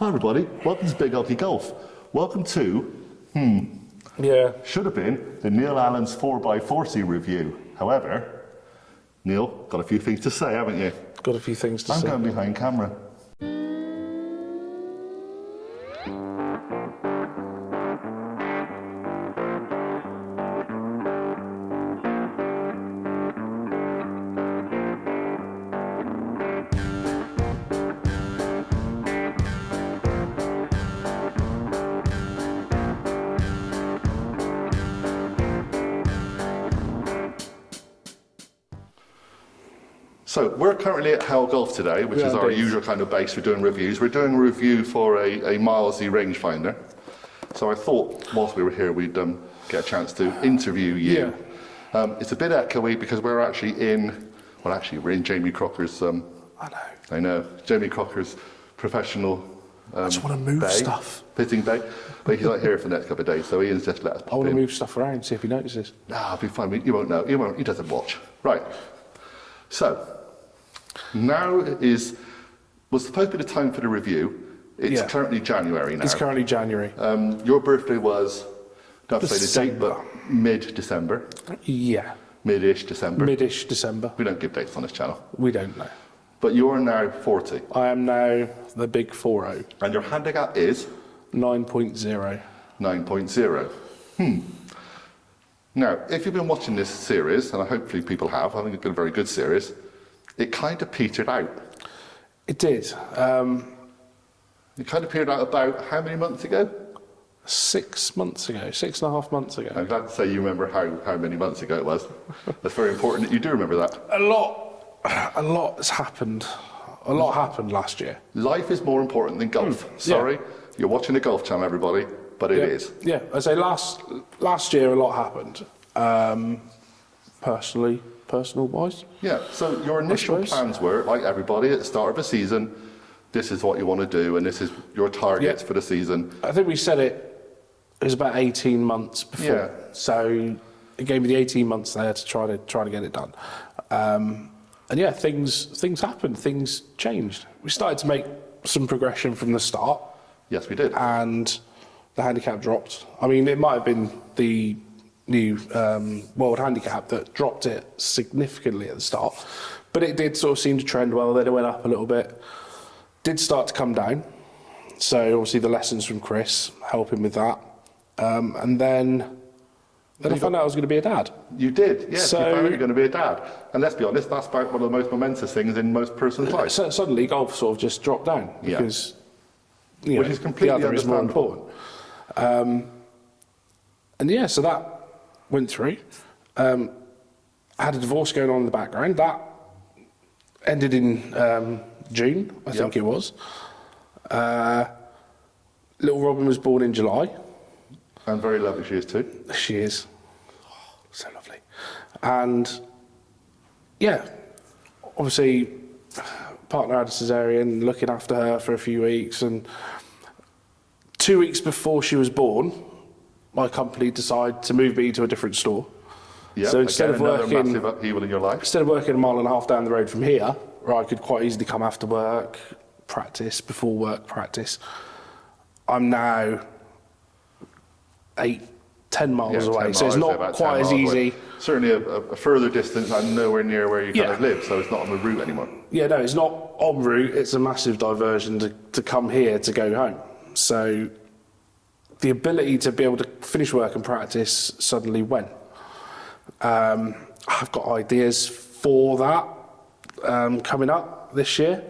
Hi everybody, welcome to Big OGGIE Golf. Welcome to, should have been the Neal Allen's 4x40 review. However, Neal, got a few things to say, haven't you? Got a few things to say. I'm going behind camera. So we're currently at Hell Golf today, which is our usual kind of base for doing reviews. We're doing a review for a Milesy rangefinder. So I thought whilst we were here, we'd get a chance to interview you. Yeah. It's a bit echoey because we're actually we're in Jamie Crocker's, I know, Jamie Crocker's professional I just want to move stuff. Fitting bay. But he's not here for the next couple of days, so Ian's just let us pop I want in. to move stuff around, see if he notices. Nah, I'll be fine. You won't know. He doesn't watch. Right. So, now was supposed to be the time for the review. It's currently January now. It's currently January. Your birthday was, don't have to say the date, but mid-December. Yeah. Mid-ish December. Mid-ish December. We don't give dates on this channel. We don't know. But you are now 40. I am now the big 4-0. And your handicap is? 9.0. 9.0. Now, if you've been watching this series, and hopefully people have, I think it's been a very good series, it kind of petered out. It did. It kind of petered out about how many months ago? 6 months ago, 6.5 months ago. I'm glad to say you remember how many months ago it was. That's very important that you do remember that. A lot has happened. A lot happened last year. Life is more important than golf. Sorry, you're watching the Golf Channel, everybody, but it is. Yeah, I say last year a lot happened. Personal-wise. Yeah, so your initial plans were, like everybody, at the start of a season, this is what you want to do, and this is your targets for the season. I think we said it was about 18 months before. Yeah. So it gave me the 18 months there to try to get it done. And yeah, things happened, things changed. We started to make some progression from the start. Yes, we did. And the handicap dropped. I mean, it might have been the new World Handicap that dropped it significantly at the start, but it did sort of seem to trend well. Then it went up a little bit, did start to come down. So obviously the lessons from Chris helping with that, and then I found out I was going to be a dad. You did, yes. So, you found out you're going to be a dad, and let's be honest, that's about one of the most momentous things in most person's life. So suddenly golf sort of just dropped down because which is completely the other is more important. And yeah, so that went through. I had a divorce going on in the background. That ended in June, I think it was. Little Robin was born in July. And very lovely she is too. She is. Oh, so lovely. And yeah, obviously, partner had a cesarean, looking after her for a few weeks, and 2 weeks before she was born, my company decided to move me to a different store. Yeah, so instead of working massive upheaval in your life. Instead of working 1.5 miles down the road from here, where I could quite easily come after work, practice, before work practice, I'm now 8-10 miles away. So it's not quite as easy. Away. Certainly a further distance and nowhere near where you kind of live, so it's not on the route anymore. Yeah, no, it's not en route. It's a massive diversion to come here to go home. So the ability to be able to finish work and practice suddenly went. I've got ideas for that coming up this year.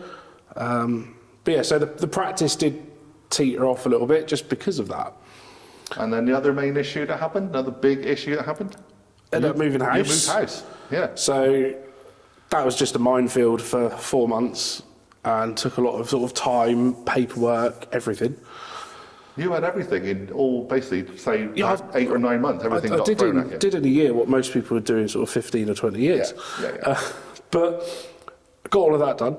But yeah, so the practice did teeter off a little bit just because of that. And then the other main issue that happened, another big issue that happened? Ended up moving house. You moved house, yeah. So that was just a minefield for 4 months and took a lot of sort of time, paperwork, everything. You had everything in all, basically, say, 8 or 9 months, everything got thrown at you. I did in a year what most people would do in sort of 15 or 20 years. Yeah. But got all of that done.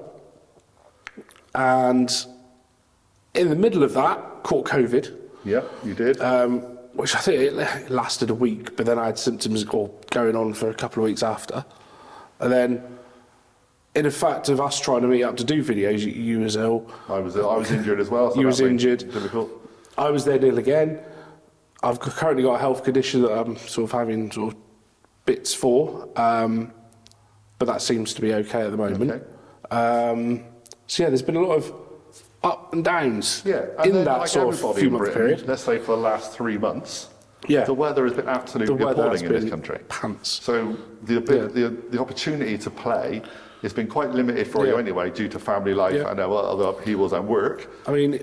And in the middle of that, caught COVID. Yeah, you did. Which I think it lasted a week, but then I had symptoms going on for a couple of weeks after. And then in fact of us trying to meet up to do videos, you was ill. I was injured as well. So You was that made it injured. Difficult. I was there Neal again. I've currently got a health condition that I'm sort of having sort of bits for, but that seems to be okay at the moment. Okay. So yeah, there's been a lot of up and downs Yeah, and in then, that like sort everybody of few in month Britain, period. let's say for the last 3 months, Yeah, the weather has been absolutely the weather has appalling in this been country. pants. So the opportunity to play has been quite limited for you Yeah. anyway, due to family life Yeah. and other upheavals and work. I mean,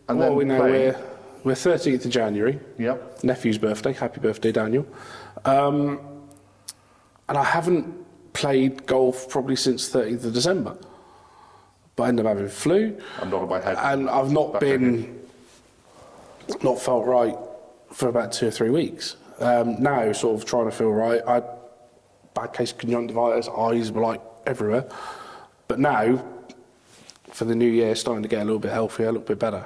And what then are we now? playing. We're 13th of January. Yep. Nephew's birthday. Happy birthday, Daniel. And I haven't played golf probably since 13th of December. But I ended up having flu, I'm nodding my head. and I've not back not felt right for about 2 or 3 weeks. Now, sort of trying to feel right. I had bad case of conjunctivitis, eyes were like everywhere. But now, for the new year, starting to get a little bit healthier, a little bit better.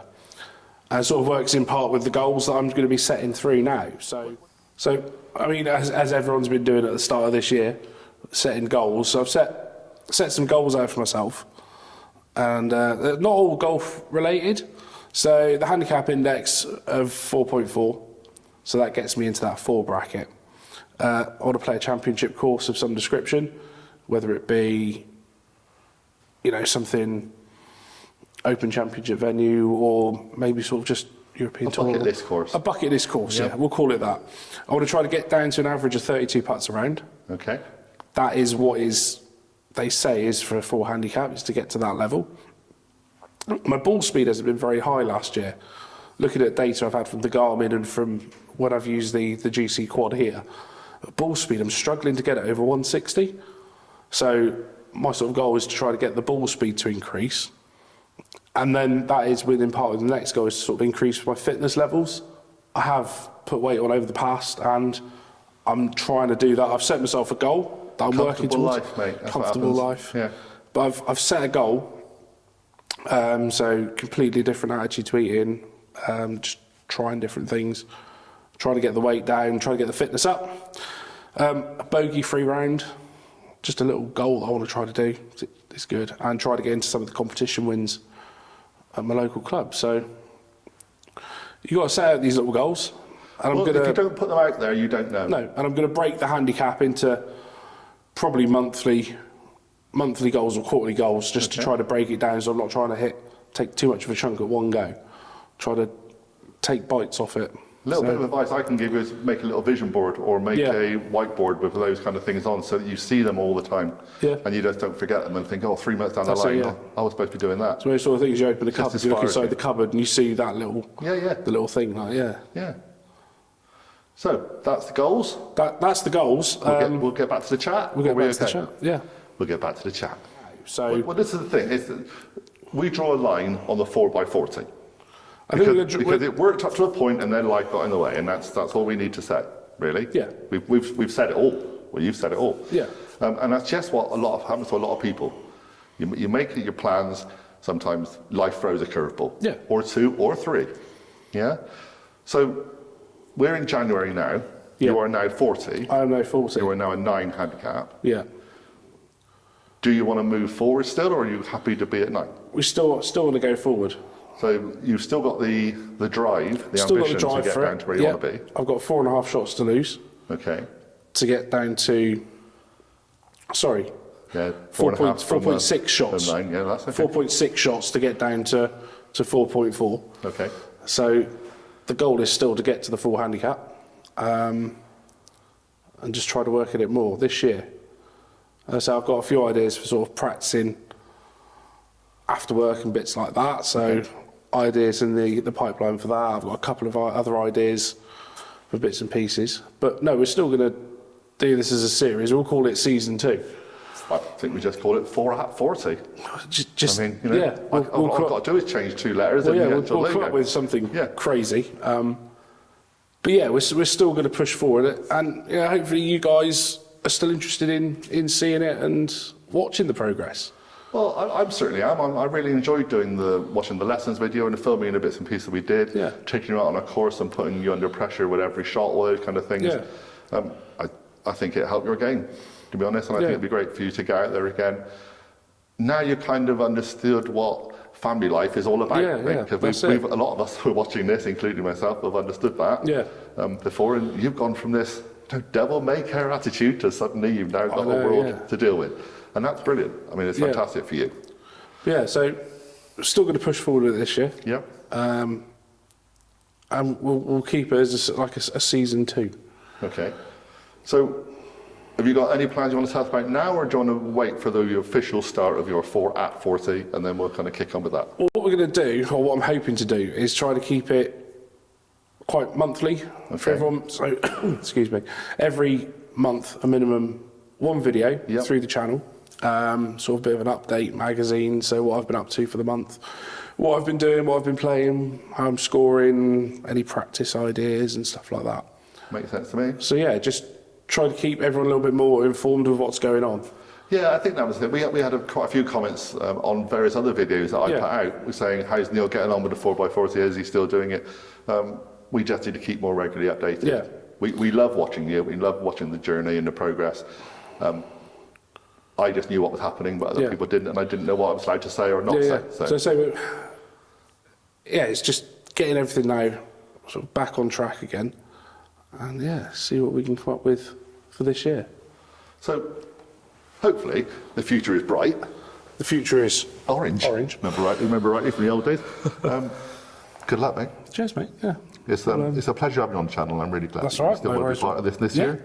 And it sort of works in part with the goals that I'm going to be setting through now. So I mean, as everyone's been doing at the start of this year, setting goals. So I've set some goals out for myself, and they're not all golf related. So the handicap index of 4.4, so that gets me into that 4 bracket. I want to play a championship course of some description, whether it be, you know, something open championship venue or maybe sort of just European tour. A bucket list course. A bucket list course, Yeah. yeah, we'll call it that. I want to try to get down to an average of 32 putts around. Okay. That is what they say is for a 4 handicap, is to get to that level. My ball speed hasn't been very high last year. Looking at data I've had from the Garmin and from when I've used the GC quad here, ball speed, I'm struggling to get it over 160. So my sort of goal is to try to get the ball speed to increase. And then that is within part of the next goal is to sort of increase my fitness levels. I have put weight on over the past and I'm trying to do that. I've set myself a goal that I'm working towards. Comfortable life, mate. That's what Comfortable happens. life. Yeah. But I've set a goal. So completely different attitude to eating, just trying different things, trying to get the weight down, trying to get the fitness up. A bogey-free round, just a little goal that I want to try to do. It's good, and try to get into some of the competition wins at my local club. So you got to set out these little goals, and Well, if you don't put them out there, you don't know. no, and I'm going to break the handicap into probably monthly goals or quarterly goals, just to try to break it down. So I'm not trying to take too much of a chunk at one go. Try to take bites off it. A little bit of advice I can give you is make a little vision board or make Yeah. a whiteboard with those kind of things on so that you see them all the time. Yeah. And you just don't forget them and think, oh, 3 months down That's the it, line, yeah. I was supposed to be doing that. So those sort of things, you open the Just cupboard, you look inspires inside you. the cupboard and you see that little, Yeah. the little thing, like, yeah. Yeah. So that's the goals. That's the goals. We'll get back to the chat. We'll get Are we back to the okay? chat, yeah. We'll get back to the chat. So Well, this is the thing. Is that we draw a line on the 4x40. I think Because it worked up to a point and then life got in the way, and that's all we need to say, really. Yeah. We've said it all. Well, you've said it all. Yeah. And that's just what happens to a lot of people. You make your plans. Sometimes life throws a curveball. Yeah. Or 2 or 3. Yeah. So we're in January now. Yeah. You are now 40. I am now 40. You are now a 9 handicap. Yeah. Do you want to move forward still, or are you happy to be at 9? We still want to go forward. So you've still got the drive, the Still got ambition the drive to get for down it. to where you Yeah. want to be. I've got 4.5 shots to lose Okay. to get down to, sorry, Yeah. 4.6 shots. From 9. Yeah, that's okay. 4.6 shots to get down to 4.4. Okay. So the goal is still to get to the 4 handicap, and just try to work at it more this year. So I've got a few ideas for sort of practicing after work and bits like that. So ideas in the pipeline for that. I've got a couple of other ideas for bits and pieces. But no, we're still going to do this as a series. We'll call it season 2. I think we just call it 4 at 40. Just I mean, you know, yeah, all I've got to do is change 2 letters Well, and yeah, you we'll get to a come up logo. with something Yeah. crazy. But yeah, we're still going to push forward, and yeah, hopefully you guys are still interested in seeing it and watching the progress. Well, I certainly am. I really enjoyed watching the lessons video and the filming the bits and pieces we did. Yeah. Taking you out on a course and putting you under pressure with every shot, all those kind of things. Yeah. I think it helped your game, to be honest, and I think Yeah. it'd be great for you to get out there again now you kind of understood what family life is all about. Yeah, yeah, Because a lot of us who are watching this, including myself, have understood that before. And you've gone from this devil-may-care attitude to suddenly you've now got a world to deal with. And that's brilliant. I mean, it's fantastic for you. Yeah, so still going to push forward with it this year. Yeah. And we'll keep it as like a season 2. Okay. So, have you got any plans you want to tell us about now, or do you want to wait for the official start of your 4 at 40, and then we'll kind of kick on with that? Well, what we're going to do, or what I'm hoping to do, is try to keep it quite monthly for everyone. So, excuse me, every month a minimum 1 video through the channel. Sort of a bit of an update magazine, so what I've been up to for the month, what I've been doing, what I've been playing, how I'm scoring, any practice ideas and stuff like that. Makes sense to me. So yeah, just try to keep everyone a little bit more informed of what's going on. Yeah, I think that was it. We had quite a few comments on various other videos that I put out, saying, how's Neal getting on with the 4x40, is he still doing it? We just need to keep more regularly updated. Yeah. We love watching you, we love watching the journey and the progress. I just knew what was happening, but other people didn't, and I didn't know what I was allowed to say or not say. So it's just getting everything now sort of back on track again, and see what we can come up with for this year. So hopefully the future is bright. The future is orange. Remember rightly from the old days. Good luck, mate. Cheers, mate. Yeah. It's a pleasure having you on the channel. I'm really glad That's you right. still want to be part of this year.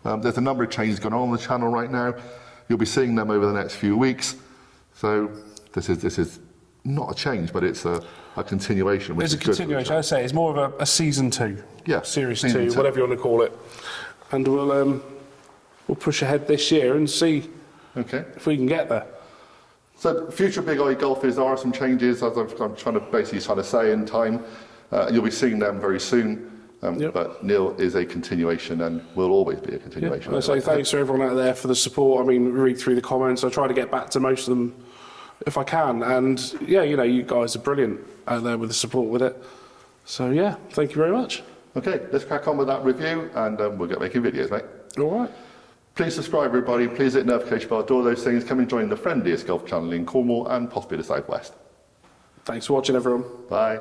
There's a number of changes going on the channel right now. You'll be seeing them over the next few weeks. So this is not a change, but it's a continuation. Which it's a continuation. I'd say it's more of a season 2. Yeah, series 2, whatever you want to call it. And we'll push ahead this year and see if we can get there. So future Big OGGIE Golfers, there are some changes, as I'm trying to say in time. You'll be seeing them very soon. But Neal is a continuation and will always be a continuation. So thanks to everyone out there for the support. I mean, read through the comments. I try to get back to most of them if I can. And you guys are brilliant out there with the support with it. So thank you very much. Okay, let's crack on with that review, and we'll get making videos, mate. All right. Please subscribe, everybody. Please hit the notification bell, do all those things. Come and join the friendliest golf channel in Cornwall and possibly the South West. Thanks for watching, everyone. Bye.